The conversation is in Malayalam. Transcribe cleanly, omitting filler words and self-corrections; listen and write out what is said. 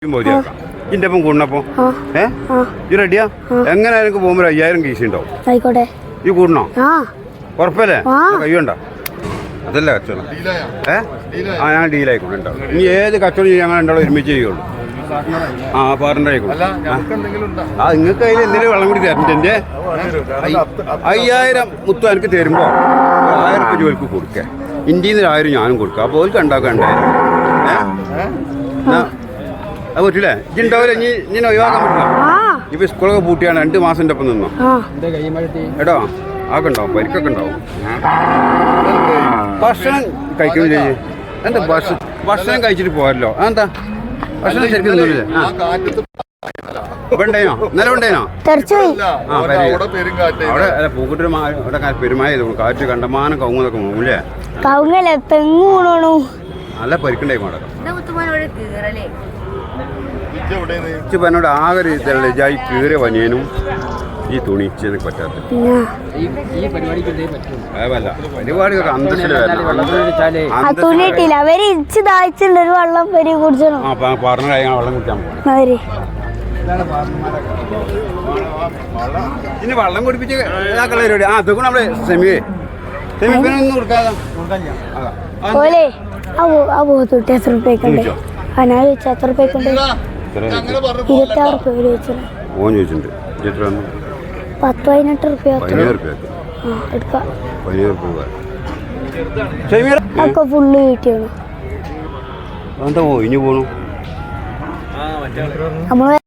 ഇതിന്റെ ഒപ്പം കൂടണപ്പോ ഈ റെഡിയാ എങ്ങനെ എനിക്ക് പോകുമ്പോ 5000 കേസ് ഉണ്ടാവും. ആയിക്കോട്ടെ ഈ കൂടണോ? ഉറപ്പല്ലേ? കയ്യുണ്ടോ? അതല്ല കച്ചവടം. ഞാൻ ഡീലായിക്കോട്ടെ. ഇനി ഏത് കച്ചവടം ഞങ്ങൾ രണ്ടാളും ഒരുമിച്ച് ചെയ്യുള്ളൂ. പറഞ്ഞായിക്കോട്ടെ. നിങ്ങൾക്ക് അതിൽ എന്തെങ്കിലും വെള്ളം കൂടി തരണ്ട. എൻ്റെ 5000 മുത്തു എനിക്ക് തരുമ്പോ 1000 രൂപ ജോലിക്ക് കൊടുക്കുക. ഇന്ത്യയിൽ നിന്ന് 1000 ഞാനും കൊടുക്കുക. അപ്പോൾ ഓർക്ക് ഉണ്ടാക്കാൻ 2000. അത് പറ്റില്ലേ? ഇണ്ടാവില്ല. ഇനി ഒഴിവാക്കാൻ പറ്റില്ല. ഇപ്പൊ സ്കൂളൊക്കെ പൂട്ടിയാണ്. 2 മാസത്തിന്റെ ഒപ്പം നിന്നോ എടോ ആക്കെ പരിക്കൊക്കെ ഉണ്ടാവും. ഭക്ഷണം കഴിക്കുകയും ചെയ്യേ. എന്താ ഭക്ഷണം കഴിച്ചിട്ട് പോരല്ലോ? എന്താ ഭക്ഷണം ശരിക്കും തിന്നില്ലേ? ഉണ്ടായിനോ? ഇന്നലെ ഉണ്ടായിനോ? അവിടെ അല്ല പൂക്കുട്ടൊരു അവിടെ പെരുമായ കാറ്റ് കണ്ടമാനം കവുങ്ങൊക്കെ മൂല്ലേ നല്ല പരിക്കുണ്ടായി മാടോ. എന്നോട് ആകെ രീതിയിലുള്ള ഈ കീറിയ പനിയനും ഈ തുണിച്ചെന്ന് പറ്റാത്ത പരിപാടിയൊക്കെ അന്തസ്സിൽ പറഞ്ഞ കാര്യങ്ങൾ വെള്ളം കുടിക്കാൻ പോകും. ഇനി വെള്ളം കുടിപ്പിച്ച് ഇതാക്കുള്ള പരിപാടി. അതുകൊണ്ട് നമ്മള് സെമിക്കൊന്നും കൊടുക്കാതെ ഓൻ ചോദിച്ചിട്ടുണ്ട്. 10-18 റുപ്യ ഫുള്ള് കിട്ടിയാണ്. എന്താ ഇനി പോണു?